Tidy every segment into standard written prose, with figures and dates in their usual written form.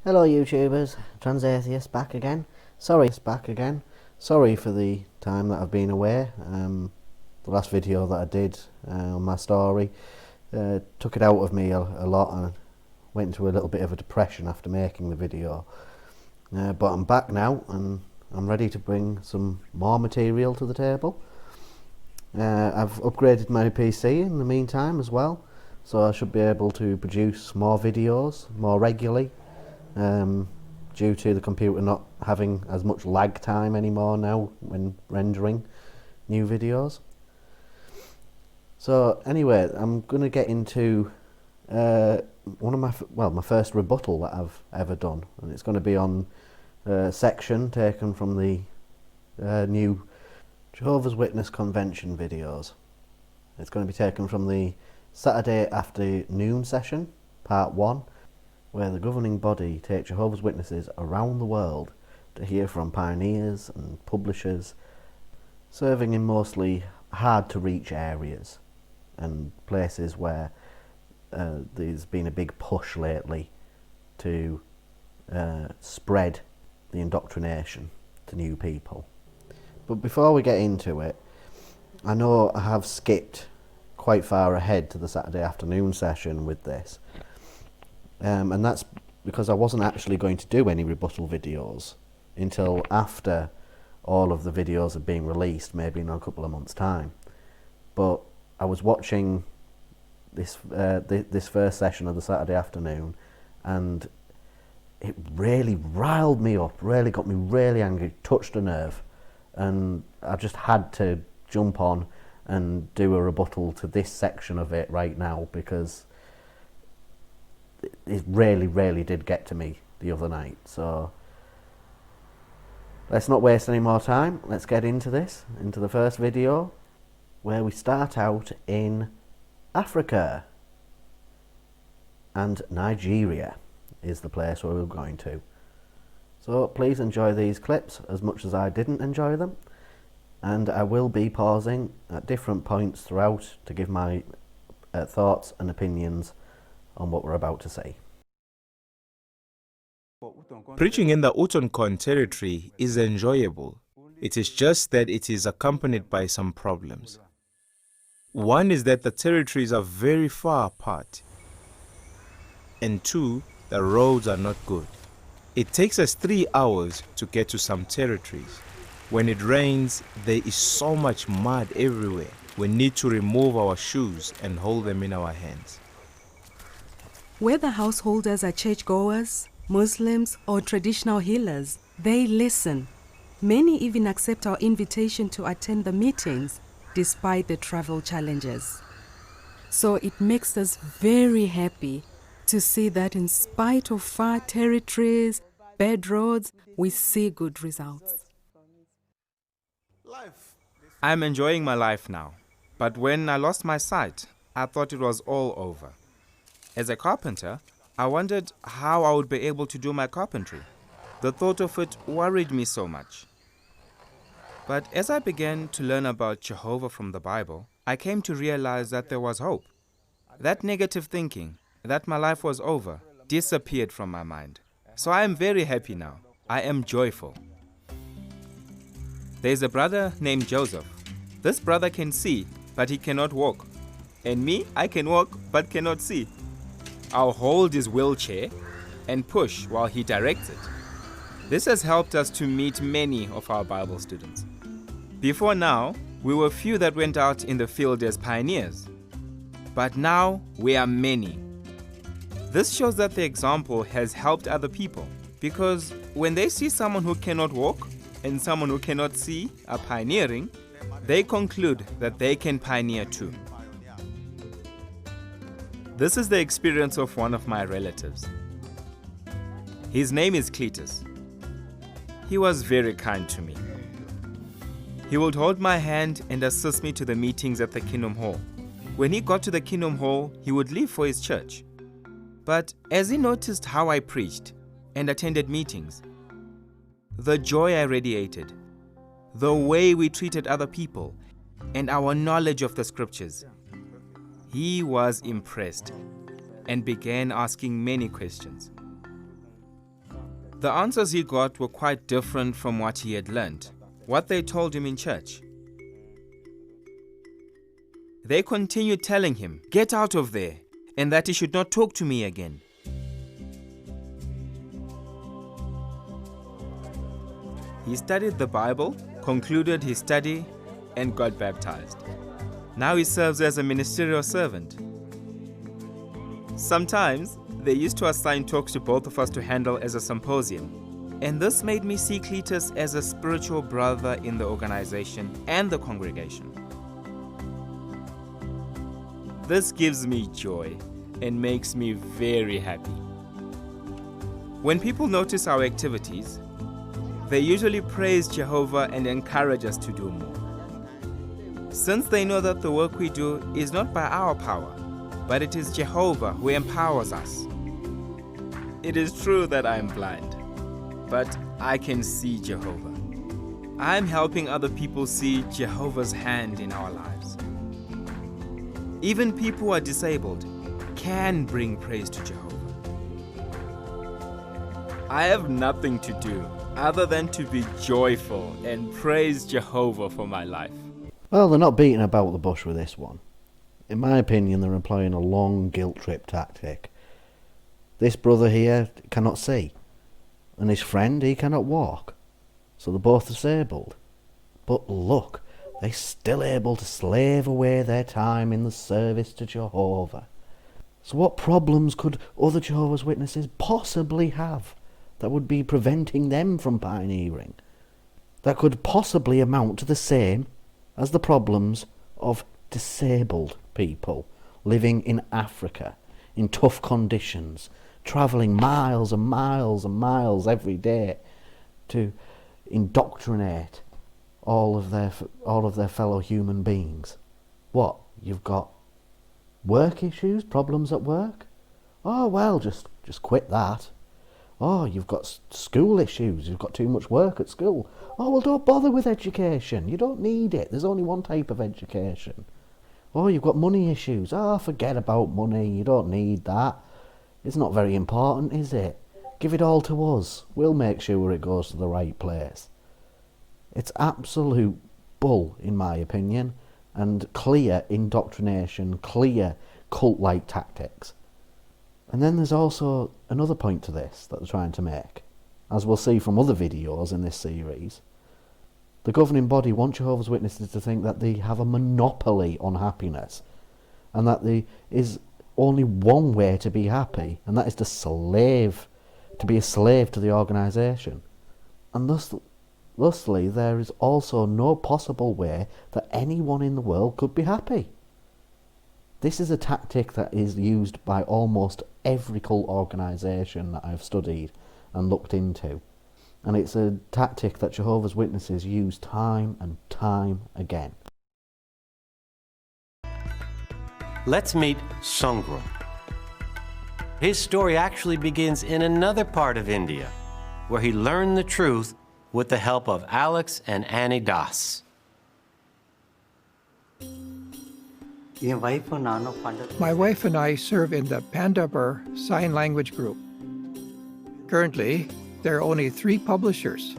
Hello YouTubers, Trans Athiest back again. Sorry for the time that I've been away. The last video that I did on my story took it out of me a lot and went into a little bit of a depression after making the video. But I'm back now and I'm ready to bring some more material to the table. I've upgraded my PC in the meantime as well, so I should be able to produce more videos more regularly. Due to the computer not having as much lag time anymore now when rendering new videos. So anyway, I'm going to get into one of my first rebuttal that I've ever done, and it's going to be on a section taken from the new Jehovah's Witness Convention videos. It's going to be taken from the Saturday afternoon session, part 1, where the governing body take Jehovah's Witnesses around the world to hear from pioneers and publishers serving in mostly hard to reach areas and places where there's been a big push lately to spread the indoctrination to new people. But before we get into it, I know I have skipped quite far ahead to the Saturday afternoon session with this. And that's because I wasn't actually going to do any rebuttal videos until after all of the videos had been released, maybe in a couple of months' time. But I was watching this first session of the Saturday afternoon, and it really riled me up, really got me really angry, touched a nerve, and I just had to jump on and do a rebuttal to this section of it right now, because it really did get to me the other night. So let's not waste any more time. Let's get into the first video, where we start out in Africa, and Nigeria is the place where we're going to. So please enjoy these clips as much as I didn't enjoy them, and I will be pausing at different points throughout to give my thoughts and opinions on what we're about to say. Preaching in the Utonkon territory is enjoyable. It is just that it is accompanied by some problems. One is that the territories are very far apart. And 2, the roads are not good. It takes us 3 hours to get to some territories. When it rains, there is so much mud everywhere. We need to remove our shoes and hold them in our hands. Whether householders are churchgoers, Muslims, or traditional healers, they listen. Many even accept our invitation to attend the meetings, despite the travel challenges. So it makes us very happy to see that in spite of far territories, bad roads, we see good results. I'm enjoying my life now, but when I lost my sight, I thought it was all over. As a carpenter, I wondered how I would be able to do my carpentry. The thought of it worried me so much. But as I began to learn about Jehovah from the Bible, I came to realize that there was hope. That negative thinking, that my life was over, disappeared from my mind. So I am very happy now. I am joyful. There is a brother named Joseph. This brother can see, but he cannot walk. And me, I can walk, but cannot see. I'll hold his wheelchair and push while he directs it. This has helped us to meet many of our Bible students. Before now, we were few that went out in the field as pioneers. But now, we are many. This shows that the example has helped other people, because when they see someone who cannot walk and someone who cannot see are pioneering, they conclude that they can pioneer too. This is the experience of one of my relatives. His name is Cletus. He was very kind to me. He would hold my hand and assist me to the meetings at the Kingdom Hall. When he got to the Kingdom Hall, he would leave for his church. But as he noticed how I preached and attended meetings, the joy I radiated, the way we treated other people, and our knowledge of the scriptures, he was impressed and began asking many questions. The answers he got were quite different from what he had learned, what they told him in church. They continued telling him, "Get out of there," and that he should not talk to me again. He studied the Bible, concluded his study, and got baptized. Now he serves as a ministerial servant. Sometimes, they used to assign talks to both of us to handle as a symposium, and this made me see Cletus as a spiritual brother in the organization and the congregation. This gives me joy and makes me very happy. When people notice our activities, they usually praise Jehovah and encourage us to do more. Since they know that the work we do is not by our power, but it is Jehovah who empowers us. It is true that I am blind, but I can see Jehovah. I am helping other people see Jehovah's hand in our lives. Even people who are disabled can bring praise to Jehovah. I have nothing to do other than to be joyful and praise Jehovah for my life. Well, they're not beating about the bush with this one. In my opinion, they're employing a long guilt trip tactic. This brother here cannot see, and his friend, he cannot walk. So they're both disabled. But look, they're still able to slave away their time in the service to Jehovah. So what problems could other Jehovah's Witnesses possibly have that would be preventing them from pioneering? That could possibly amount to the same as the problems of disabled people living in Africa in tough conditions, travelling miles and miles and miles every day to indoctrinate all of their fellow human beings. What? You've got work issues, problems at work? Oh well, just quit that. Oh, you've got school issues, you've got too much work at school. Oh well, don't bother with education, you don't need it, there's only one type of education. Oh, you've got money issues. Oh, forget about money, you don't need that. It's not very important, is it? Give it all to us, we'll make sure it goes to the right place. It's absolute bull, in my opinion, and clear indoctrination, clear cult-like tactics. And then there's also another point to this that they're trying to make. As we'll see from other videos in this series, the governing body want Jehovah's Witnesses to think that they have a monopoly on happiness, and that there is only one way to be happy, and that is to be a slave to the organisation. And thusly, there is also no possible way that anyone in the world could be happy. This is a tactic that is used by almost every cult organisation that I've studied and looked into. And it's a tactic that Jehovah's Witnesses use time and time again. Let's meet Sangro. His story actually begins in another part of India, where he learned the truth with the help of Alex and Annie Das. My wife and I serve in the Pandabur Sign Language Group. Currently, there are only 3 publishers,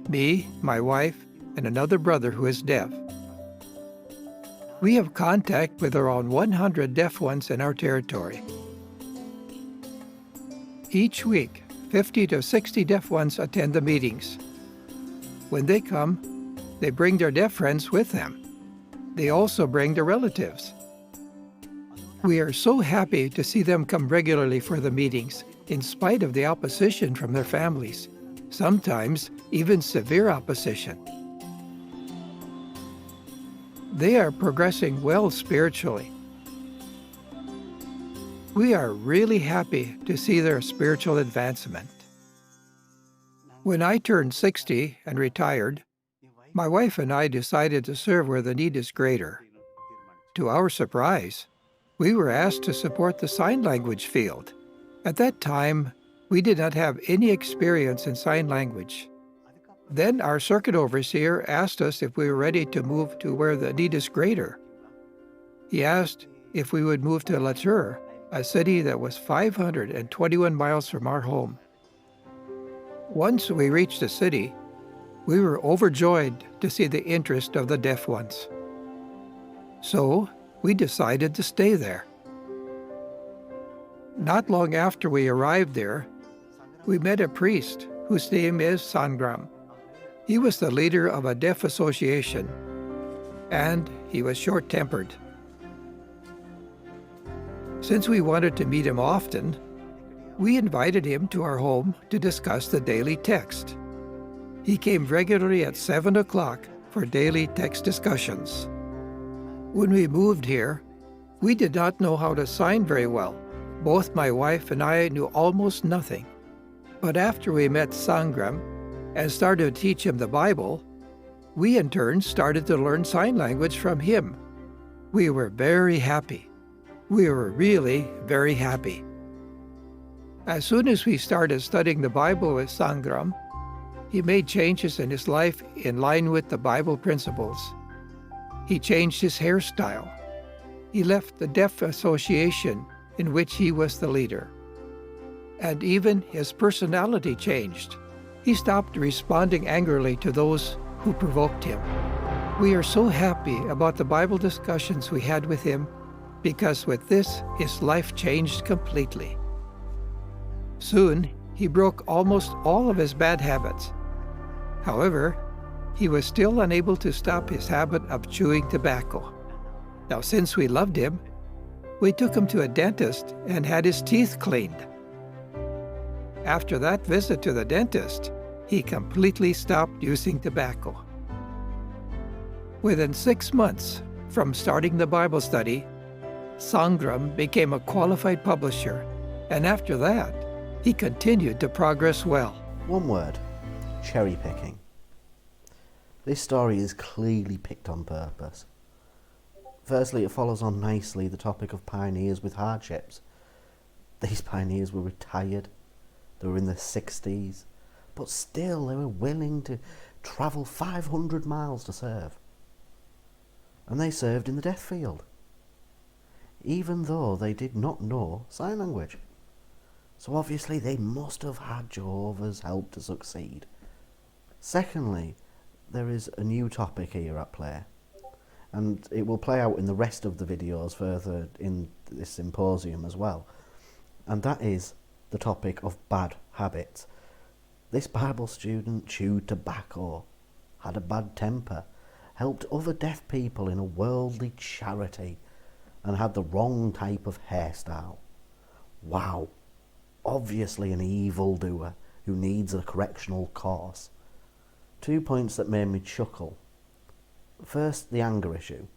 me, my wife, and another brother who is deaf. We have contact with around 100 deaf ones in our territory. Each week, 50 to 60 deaf ones attend the meetings. When they come, they bring their deaf friends with them. They also bring their relatives. We are so happy to see them come regularly for the meetings, in spite of the opposition from their families, sometimes even severe opposition. They are progressing well spiritually. We are really happy to see their spiritual advancement. When I turned 60 and retired, my wife and I decided to serve where the need is greater. To our surprise, we were asked to support the sign language field. At that time, we did not have any experience in sign language. Then our circuit overseer asked us if we were ready to move to where the need is greater. He asked if we would move to Latur, a city that was 521 miles from our home. Once we reached the city, we were overjoyed to see the interest of the deaf ones. So we decided to stay there. Not long after we arrived there, we met a priest whose name is Sangram. He was the leader of a deaf association, and he was short-tempered. Since we wanted to meet him often, we invited him to our home to discuss the daily text. He came regularly at 7 o'clock for daily text discussions. When we moved here, we did not know how to sign very well. Both my wife and I knew almost nothing. But after we met Sangram and started to teach him the Bible, we in turn started to learn sign language from him. We were very happy. We were really very happy. As soon as we started studying the Bible with Sangram, he made changes in his life in line with the Bible principles. He changed his hairstyle. He left the Deaf Association in which he was the leader. And even his personality changed. He stopped responding angrily to those who provoked him. We are so happy about the Bible discussions we had with him because with this, his life changed completely. Soon, he broke almost all of his bad habits. However, he was still unable to stop his habit of chewing tobacco. Now, since we loved him, we took him to a dentist and had his teeth cleaned. After that visit to the dentist, he completely stopped using tobacco. Within 6 months from starting the Bible study, Sangram became a qualified publisher, and after that, he continued to progress well. One word: cherry picking. This story is clearly picked on purpose. Firstly, it follows on nicely the topic of pioneers with hardships. These pioneers were retired, they were in their 60s, but still they were willing to travel 500 miles to serve. And they served in the death field, even though they did not know sign language. So obviously they must have had Jehovah's help to succeed. Secondly, there is a new topic here at play, and it will play out in the rest of the videos further in this symposium as well, and that is the topic of bad habits. This Bible student chewed tobacco, had a bad temper, helped other deaf people in a worldly charity, and had the wrong type of hairstyle. Wow, obviously an evildoer who needs a correctional course. 2 points that made me chuckle. First, the anger issue,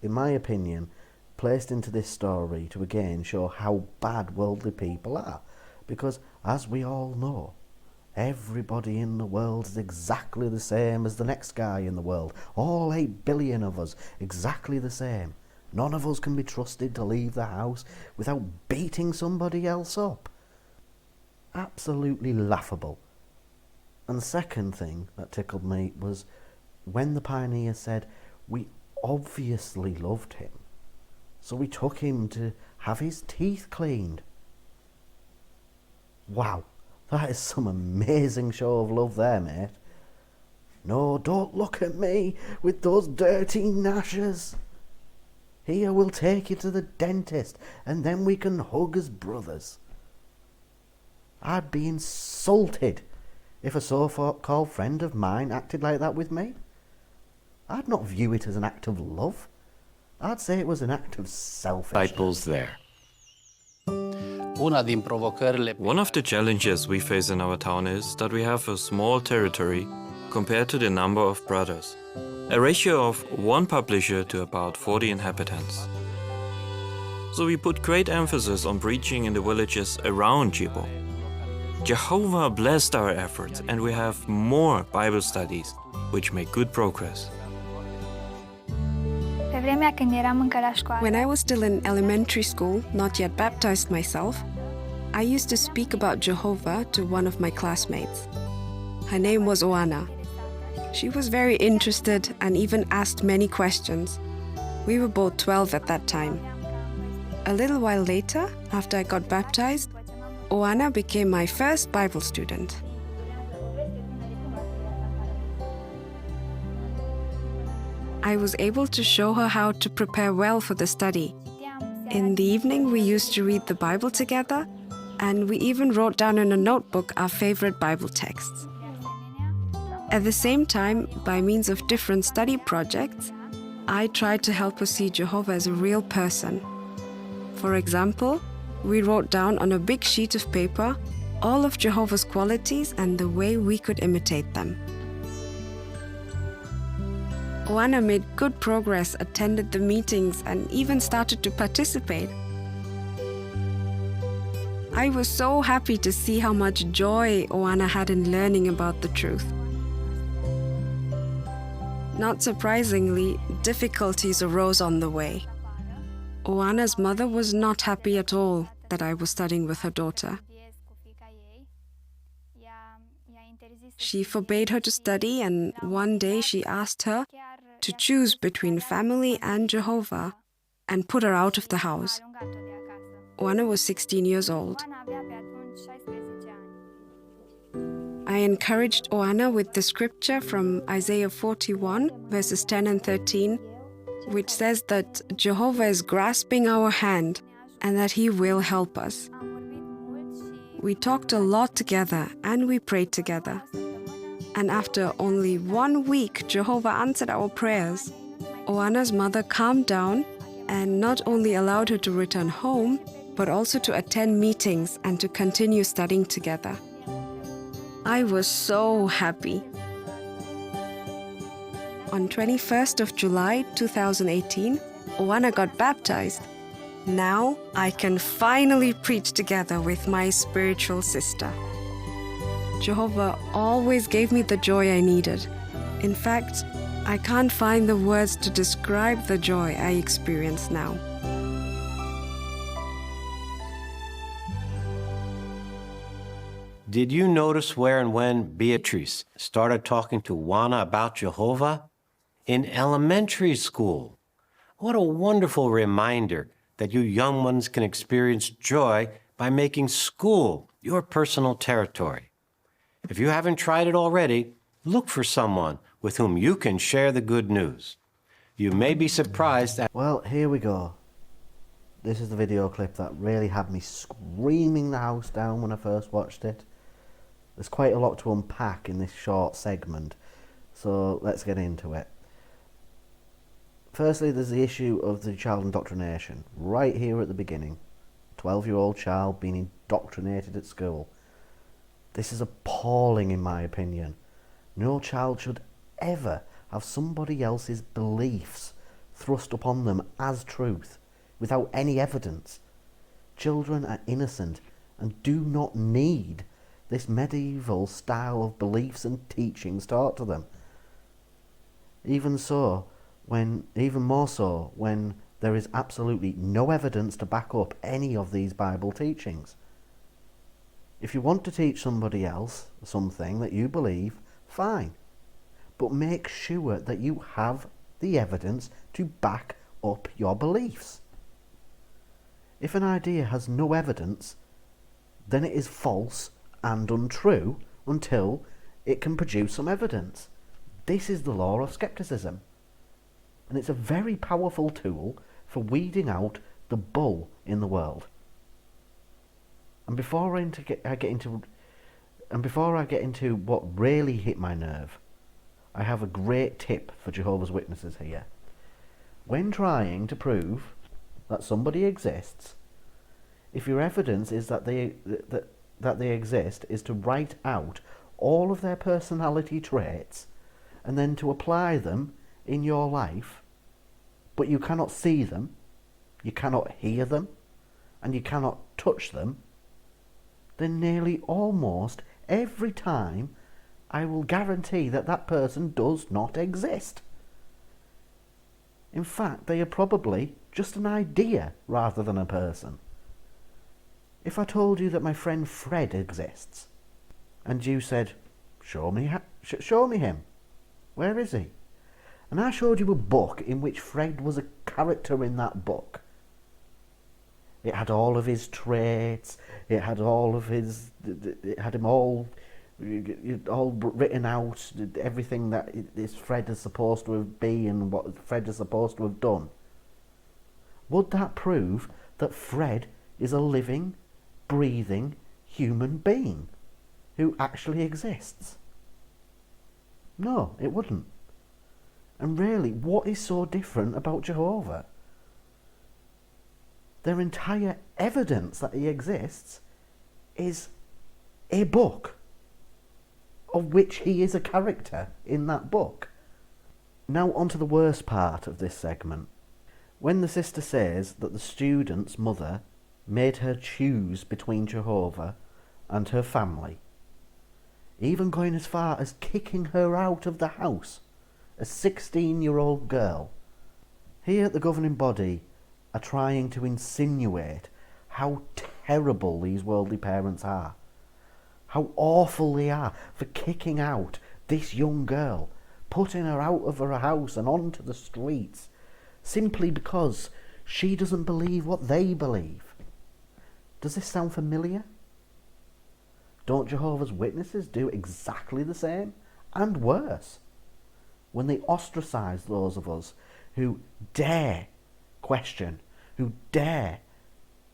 in my opinion, placed into this story to again show how bad worldly people are, because as we all know, everybody in the world is exactly the same as the next guy in the world. All 8 billion of us, exactly the same. None of us can be trusted to leave the house without beating somebody else up. Absolutely laughable. And the second thing that tickled me was when the pioneer said, we obviously loved him, so we took him to have his teeth cleaned. Wow, that is some amazing show of love there, mate. No, don't look at me with those dirty gnashers. Here, we'll take you to the dentist, and then we can hug as brothers. I'd be insulted if a so-called friend of mine acted like that with me. I'd not view it as an act of love. I'd say it was an act of selfishness. Disciples there. One of the challenges we face in our town is that we have a small territory compared to the number of brothers. A ratio of 1 publisher to about 40 inhabitants. So we put great emphasis on preaching in the villages around Jibo. Jehovah blessed our efforts, and we have more Bible studies, which make good progress. When I was still in elementary school, not yet baptized myself, I used to speak about Jehovah to one of my classmates. Her name was Oana. She was very interested and even asked many questions. We were both 12 at that time. A little while later, after I got baptized, Oana became my first Bible student. I was able to show her how to prepare well for the study. In the evening, we used to read the Bible together, and we even wrote down in a notebook our favorite Bible texts. At the same time, by means of different study projects, I tried to help her see Jehovah as a real person. For example, we wrote down on a big sheet of paper all of Jehovah's qualities and the way we could imitate them. Oana made good progress, attended the meetings, and even started to participate. I was so happy to see how much joy Oana had in learning about the truth. Not surprisingly, difficulties arose on the way. Oana's mother was not happy at all that I was studying with her daughter. She forbade her to study, and one day she asked her to choose between family and Jehovah and put her out of the house. Oana was 16 years old. I encouraged Oana with the scripture from Isaiah 41, verses 10 and 13, which says that Jehovah is grasping our hand and that He will help us. We talked a lot together and we prayed together. And after only 1 week, Jehovah answered our prayers. Oana's mother calmed down and not only allowed her to return home, but also to attend meetings and to continue studying together. I was so happy. On 21st of July 2018, Oana got baptized. Now I can finally preach together with my spiritual sister. Jehovah always gave me the joy I needed. In fact, I can't find the words to describe the joy I experience now. Did you notice where and when Beatrice started talking to Oana about Jehovah? In elementary school. What a wonderful reminder that you young ones can experience joy by making school your personal territory. If you haven't tried it already, look for someone with whom you can share the good news. You may be surprised at... Well, here we go. This is the video clip that really had me screaming the house down when I first watched it. There's quite a lot to unpack in this short segment, so let's get into it. Firstly, there's the issue of the child indoctrination, right here at the beginning. 12-year-old child being indoctrinated at school. This is appalling in my opinion. No child should ever have somebody else's beliefs thrust upon them as truth, without any evidence. Children are innocent and do not need this medieval style of beliefs and teachings taught to them. Even more so when there is absolutely no evidence to back up any of these Bible teachings. If you want to teach somebody else something that you believe, fine. But make sure that you have the evidence to back up your beliefs. If an idea has no evidence, then it is false and untrue until it can produce some evidence. This is the law of skepticism. And it's a very powerful tool for weeding out the bull in the world. And before I get into what really hit my nerve, I have a great tip for Jehovah's Witnesses here. When trying to prove that somebody exists, if your evidence is that they exist is to write out all of their personality traits and then to apply them in your life, but you cannot see them, you cannot hear them, and you cannot touch them, then nearly almost every time I will guarantee that that person does not exist. In fact, they are probably just an idea rather than a person. If I told you that my friend Fred exists, and you said, show me him, where is he? And I showed you a book in which Fred was a character in that book. It had all of his traits, it had him all You're all written out, everything that this Fred is supposed to be and what Fred is supposed to have done. Would that prove that Fred is a living, breathing human being who actually exists? No, it wouldn't. And really, what is so different about Jehovah? Their entire evidence that he exists is a book, of which he is a character in that book. Now on to the worst part of this segment. When the sister says that the student's mother made her choose between Jehovah and her family, even going as far as kicking her out of the house, a 16-year-old girl. Here the governing body are trying to insinuate how terrible these worldly parents are, how awful they are for kicking out this young girl, putting her out of her house and onto the streets, simply because she doesn't believe what they believe. Does this sound familiar? Don't Jehovah's Witnesses do exactly the same, and worse, when they ostracize those of us who dare question, who dare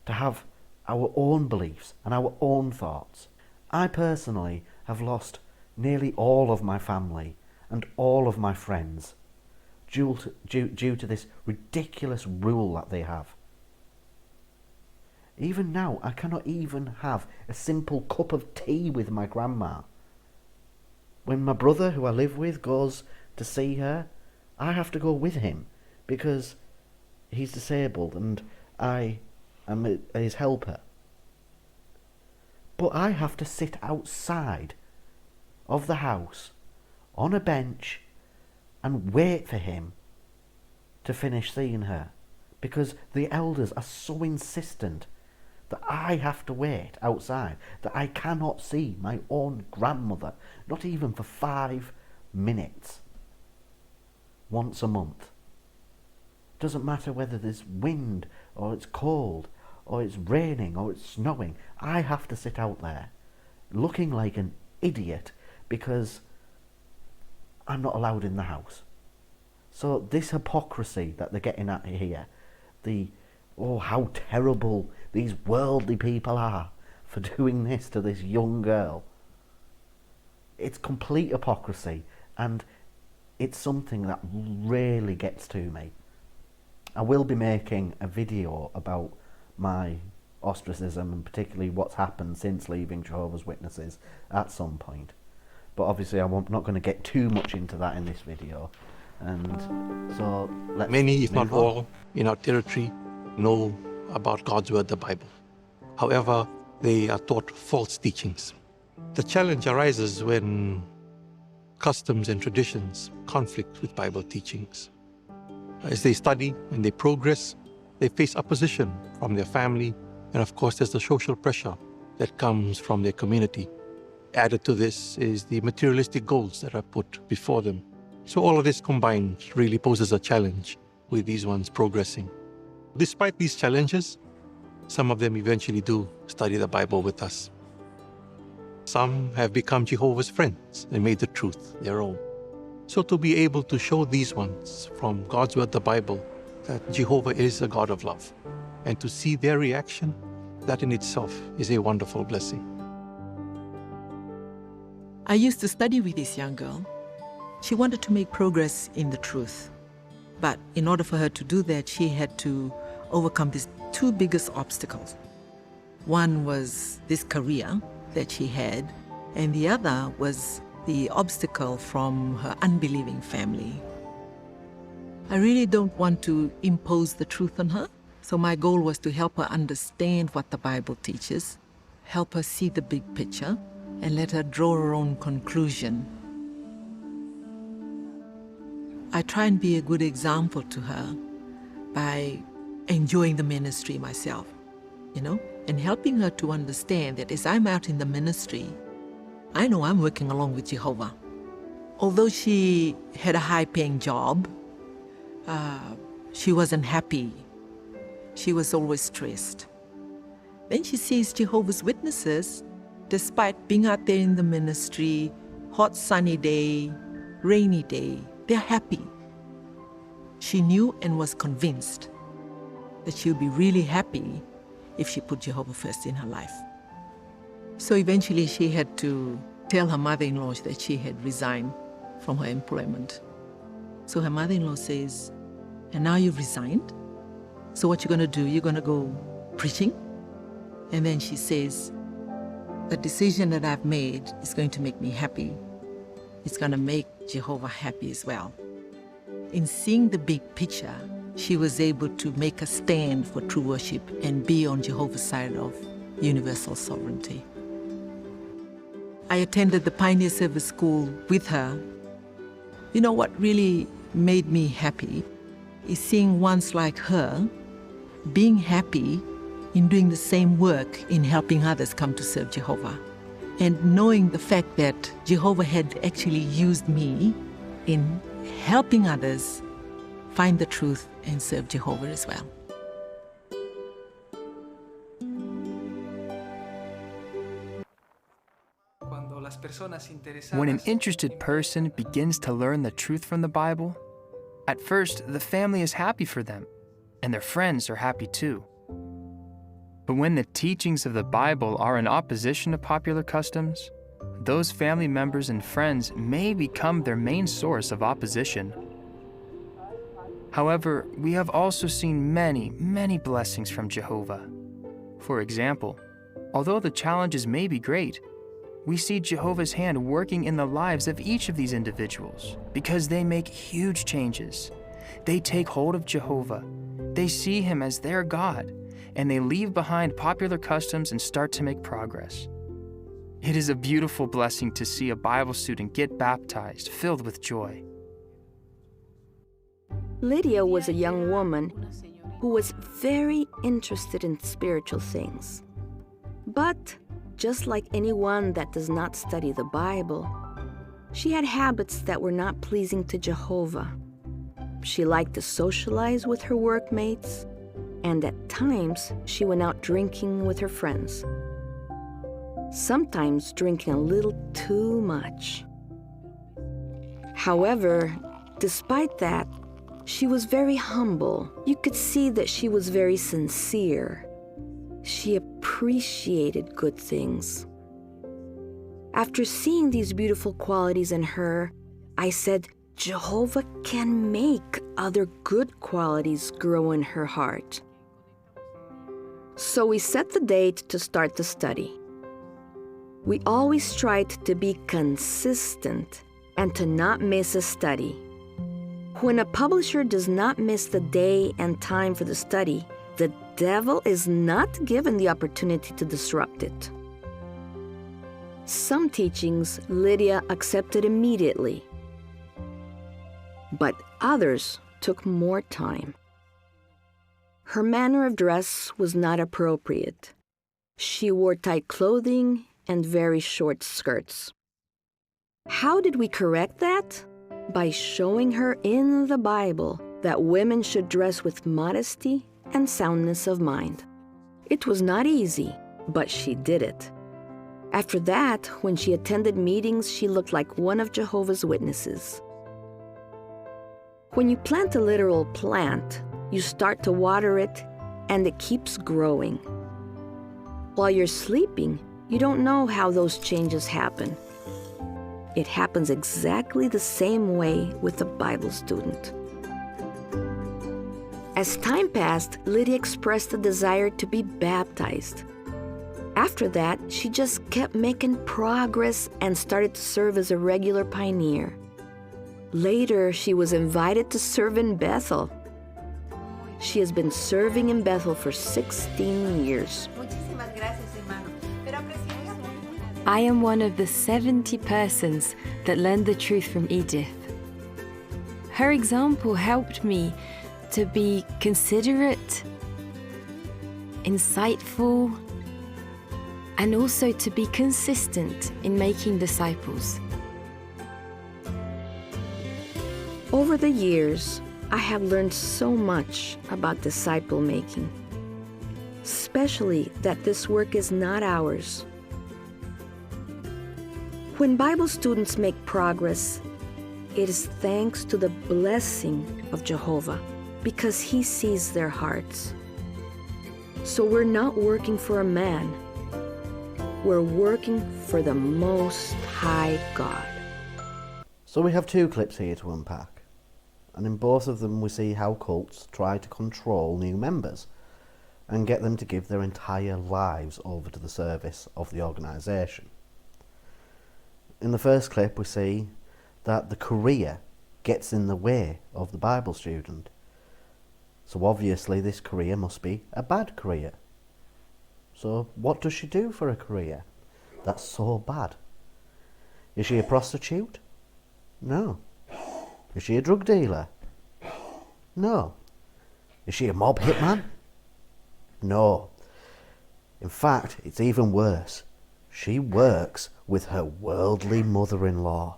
to have our own beliefs and our own thoughts? I personally have lost nearly all of my family and all of my friends due to this ridiculous rule that they have. Even now, I cannot even have a simple cup of tea with my grandma. When my brother, who I live with, goes to see her, I have to go with him because he's disabled and I am his helper. But I have to sit outside of the house on a bench and wait for him to finish seeing her, because the elders are so insistent that I have to wait outside, that I cannot see my own grandmother, not even for 5 minutes, once a month. Doesn't matter whether there's wind or it's cold or it's raining or it's snowing, I have to sit out there looking like an idiot because I'm not allowed in the house. So this hypocrisy that they're getting at here, how terrible these worldly people are for doing this to this young girl. It's complete hypocrisy, and it's something that really gets to me. I will be making a video about my ostracism and particularly what's happened since leaving Jehovah's Witnesses at some point. But obviously I'm not going to get too much into that in this video. And so let's many, if not move on. all, in our territory know about God's word, the Bible. However, they are taught false teachings. The challenge arises when customs and traditions conflict with Bible teachings. As they study and they progress, they face opposition from their family, and of course there's the social pressure that comes from their community. Added to this is the materialistic goals that are put before them. So all of this combined really poses a challenge with these ones progressing. Despite these challenges, some of them eventually do study the Bible with us. Some have become Jehovah's friends and made the truth their own. So to be able to show these ones from God's word, the Bible, that Jehovah is a God of love, and to see their reaction, that in itself is a wonderful blessing. I used to study with this young girl. She wanted to make progress in the truth. But in order for her to do that, she had to overcome these two biggest obstacles. One was this career that she had, and the other was the obstacle from her unbelieving family. I really don't want to impose the truth on her, so my goal was to help her understand what the Bible teaches, help her see the big picture, and let her draw her own conclusion. I try and be a good example to her by enjoying the ministry myself, and helping her to understand that as I'm out in the ministry, I know I'm working along with Jehovah. Although she had a high-paying job, she wasn't happy. She was always stressed. Then she sees Jehovah's Witnesses, despite being out there in the ministry, hot sunny day, rainy day, they're happy. She knew and was convinced that she'll be really happy if she put Jehovah first in her life. So eventually she had to tell her mother-in-law that she had resigned from her employment. So her mother-in-law says, and now you've resigned? So what you're going to do? You're going to go preaching? And then she says, the decision that I've made is going to make me happy. It's going to make Jehovah happy as well. In seeing the big picture, she was able to make a stand for true worship and be on Jehovah's side of universal sovereignty. I attended the Pioneer Service School with her. You know what really made me happy is seeing ones like her being happy in doing the same work in helping others come to serve Jehovah. And knowing the fact that Jehovah had actually used me in helping others find the truth and serve Jehovah as well. When an interested person begins to learn the truth from the Bible, at first the family is happy for them, and their friends are happy too. But when the teachings of the Bible are in opposition to popular customs, those family members and friends may become their main source of opposition. However, we have also seen many, many blessings from Jehovah. For example, although the challenges may be great, we see Jehovah's hand working in the lives of each of these individuals because they make huge changes. They take hold of Jehovah. They see him as their God, and they leave behind popular customs and start to make progress. It is a beautiful blessing to see a Bible student get baptized, filled with joy. Lydia was a young woman who was very interested in spiritual things. But just like anyone that does not study the Bible, she had habits that were not pleasing to Jehovah. She liked to socialize with her workmates, and at times she went out drinking with her friends. Sometimes drinking a little too much. However, despite that, she was very humble. You could see that she was very sincere. She appreciated good things. After seeing these beautiful qualities in her, I said, Jehovah can make other good qualities grow in her heart. So we set the date to start the study. We always tried to be consistent and to not miss a study. When a publisher does not miss the day and time for the study, the devil is not given the opportunity to disrupt it. Some teachings Lydia accepted immediately, but others took more time. Her manner of dress was not appropriate. She wore tight clothing and very short skirts. How did we correct that? By showing her in the Bible that women should dress with modesty and soundness of mind. It was not easy, but she did it. After that, when she attended meetings, she looked like one of Jehovah's Witnesses. When you plant a literal plant, you start to water it, and it keeps growing. While you're sleeping, you don't know how those changes happen. It happens exactly the same way with a Bible student. As time passed, Lydia expressed a desire to be baptized. After that, she just kept making progress and started to serve as a regular pioneer. Later, she was invited to serve in Bethel. She has been serving in Bethel for 16 years. I am one of the 70 persons that learned the truth from Edith. Her example helped me to be considerate, insightful, and also to be consistent in making disciples. Over the years, I have learned so much about disciple making, especially that this work is not ours. When Bible students make progress, it is thanks to the blessing of Jehovah, because he sees their hearts. So we're not working for a man. We're working for the Most High God. So we have two clips here to unpack, and in both of them we see how cults try to control new members and get them to give their entire lives over to the service of the organisation. In the first clip we see that the career gets in the way of the Bible student. So obviously this career must be a bad career. So what does she do for a career that's so bad? Is she a prostitute? No. Is she a drug dealer? No. Is she a mob hitman? No. In fact, it's even worse. She works with her worldly mother-in-law.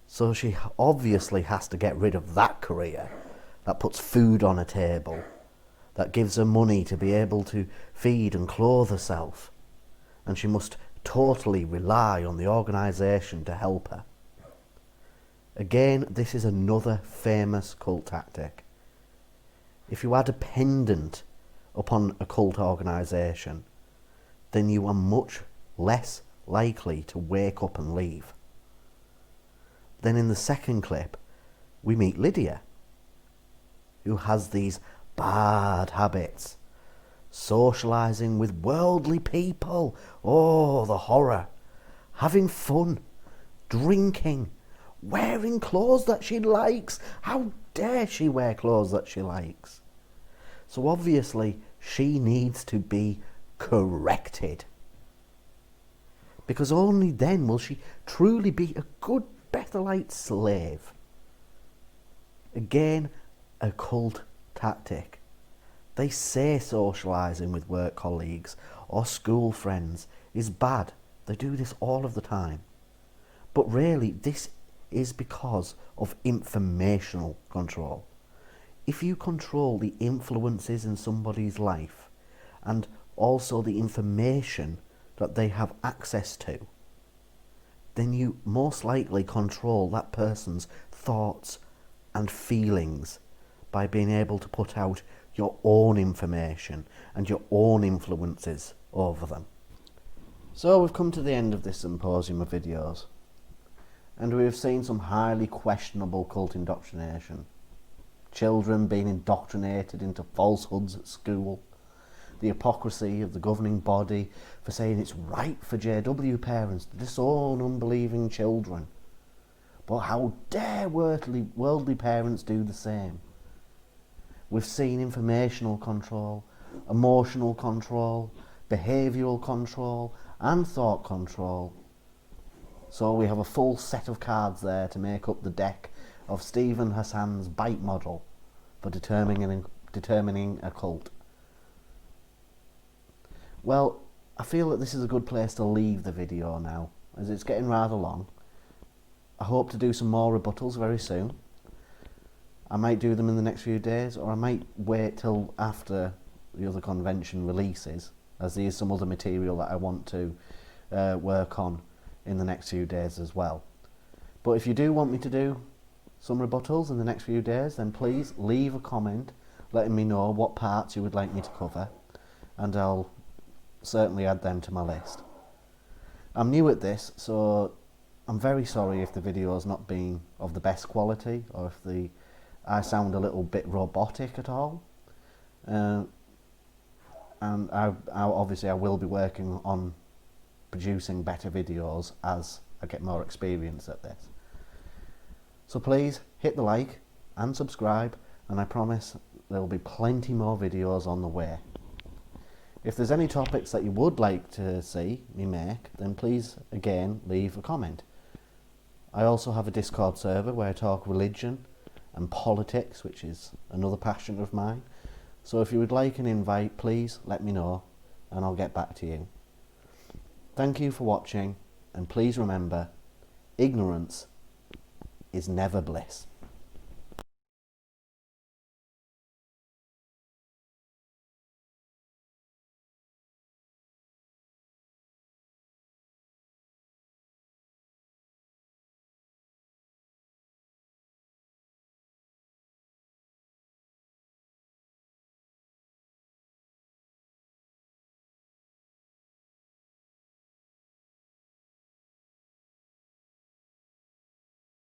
So she obviously has to get rid of that career that puts food on a table, that gives her money to be able to feed and clothe herself, and she must totally rely on the organisation to help her. Again, this is another famous cult tactic. If you are dependent upon a cult organisation, then you are much less likely to wake up and leave. Then in the second clip, we meet Lydia, who has these bad habits. Socialising with worldly people. Oh, the horror. Having fun. Drinking. Wearing clothes that she likes. How dare she wear clothes that she likes? So obviously she needs to be corrected. Because only then will she truly be a good Bethelite slave. Again, a cult tactic. They say socialising with work colleagues or school friends is bad. They do this all of the time. But really, this is because of informational control. If you control the influences in somebody's life and also the information that they have access to, then you most likely control that person's thoughts and feelings by being able to put out your own information and your own influences over them. So we've come to the end of this symposium of videos, and we have seen some highly questionable cult indoctrination. Children being indoctrinated into falsehoods at school, the hypocrisy of the governing body for saying it's right for JW parents to disown unbelieving children. But how dare worldly parents do the same? We've seen informational control, emotional control, behavioural control and thought control. So we have a full set of cards there to make up the deck of Stephen Hassan's bite model for determining a cult. Well, I feel that this is a good place to leave the video now, as it's getting rather long. I hope to do some more rebuttals very soon. I might do them in the next few days, or I might wait till after the other convention releases, as there is some other material that I want to work on in the next few days as well. But if you do want me to do some rebuttals in the next few days, then please leave a comment letting me know what parts you would like me to cover, and I'll certainly add them to my list. I'm new at this, so I'm very sorry if the video's not been of the best quality, or if I sound a little bit robotic at all. And obviously I will be working on producing better videos as I get more experience at this. So please hit the like and subscribe, and I promise there will be plenty more videos on the way. If there's any topics that you would like to see me make, then please again leave a comment. I also have a Discord server where I talk religion and politics, which is another passion of mine. So if you would like an invite, please let me know and I'll get back to you. Thank you for watching, and please remember, ignorance is never bliss.